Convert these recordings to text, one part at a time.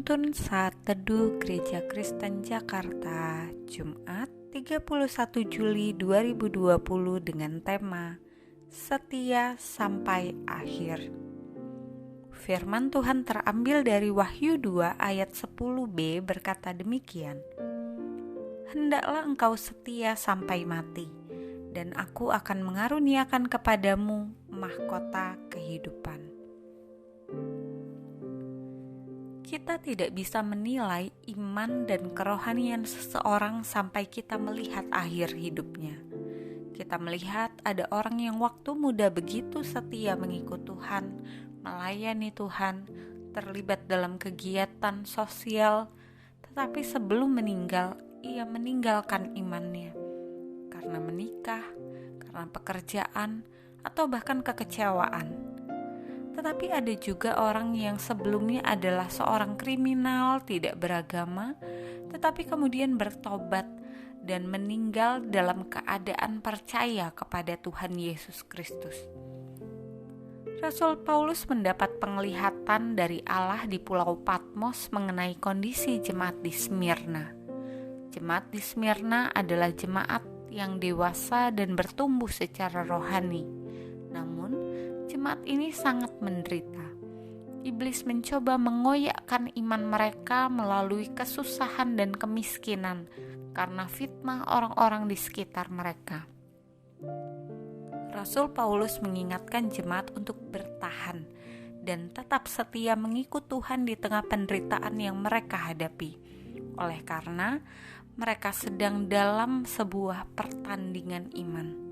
Penuntun Saat Teduh Gereja Kristen Jakarta, Jumat 31 Juli 2020 dengan tema Setia Sampai Akhir. Firman Tuhan terambil dari Wahyu 2 ayat 10b berkata demikian: Hendaklah engkau setia sampai mati, dan aku akan mengaruniakan kepadamu mahkota kehidupan. Kita tidak bisa menilai iman dan kerohanian seseorang sampai kita melihat akhir hidupnya. Kita melihat ada orang yang waktu muda begitu setia mengikut Tuhan, melayani Tuhan, terlibat dalam kegiatan sosial, tetapi sebelum meninggal, ia meninggalkan imannya karena menikah, karena pekerjaan, atau bahkan kekecewaan. Tetapi ada juga orang yang sebelumnya adalah seorang kriminal, tidak beragama, tetapi kemudian bertobat dan meninggal dalam keadaan percaya kepada Tuhan Yesus Kristus. Rasul Paulus mendapat penglihatan dari Allah di Pulau Patmos mengenai kondisi jemaat di Smyrna. Jemaat di Smyrna adalah jemaat yang dewasa dan bertumbuh secara rohani. Namun, jemaat ini sangat menderita. Iblis mencoba mengoyakkan iman mereka melalui kesusahan dan kemiskinan karena fitnah orang-orang di sekitar mereka. Rasul Paulus mengingatkan jemaat untuk bertahan dan tetap setia mengikut Tuhan di tengah penderitaan yang mereka hadapi. Oleh karena mereka sedang dalam sebuah pertandingan iman.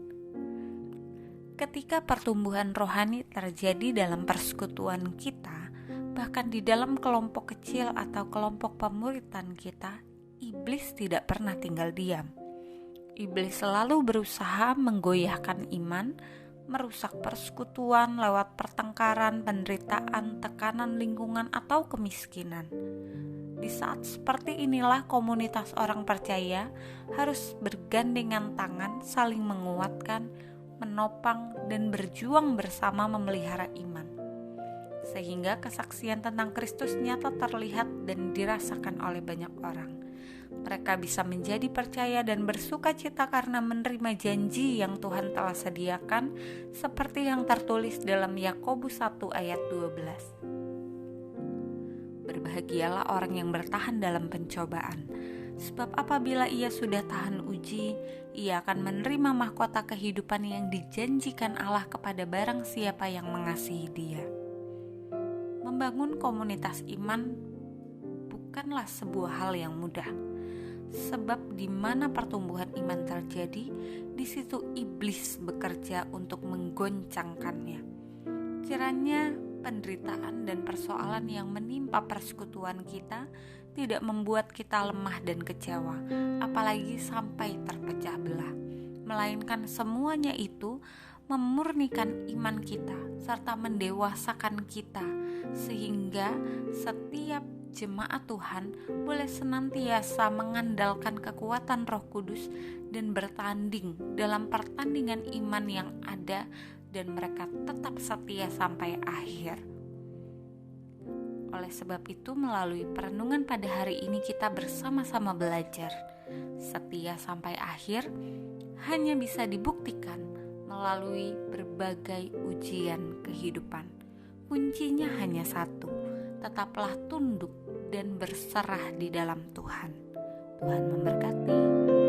Ketika pertumbuhan rohani terjadi dalam persekutuan kita, bahkan di dalam kelompok kecil atau kelompok pemuritan kita, iblis tidak pernah tinggal diam. Iblis selalu berusaha menggoyahkan iman, merusak persekutuan lewat pertengkaran, penderitaan, tekanan lingkungan, atau kemiskinan. Di saat seperti inilah komunitas orang percaya harus bergandengan tangan, saling menguatkan, menopang, dan berjuang bersama memelihara iman, sehingga kesaksian tentang Kristus nyata terlihat dan dirasakan oleh banyak orang. Mereka bisa menjadi percaya dan bersuka cita karena menerima janji yang Tuhan telah sediakan, seperti yang tertulis dalam Yakobus 1 ayat 12. Berbahagialah orang yang bertahan dalam pencobaan, sebab apabila ia sudah tahan uji, ia akan menerima mahkota kehidupan yang dijanjikan Allah kepada barang siapa yang mengasihi Dia. Membangun komunitas iman bukanlah sebuah hal yang mudah, sebab di mana pertumbuhan iman terjadi, di situ iblis bekerja untuk menggoncangkannya. Kiranya penderitaan dan persoalan yang menimpa persekutuan kita tidak membuat kita lemah dan kecewa, apalagi sampai terpecah belah, melainkan semuanya itu memurnikan iman kita serta mendewasakan kita, sehingga setiap jemaat Tuhan boleh senantiasa mengandalkan kekuatan Roh Kudus dan bertanding dalam pertandingan iman yang ada, dan mereka tetap setia sampai akhir. Oleh sebab itu, melalui perenungan pada hari ini kita bersama-sama belajar setia sampai akhir hanya bisa dibuktikan melalui berbagai ujian kehidupan. Kuncinya hanya satu: tetaplah tunduk dan berserah di dalam Tuhan. Tuhan memberkati.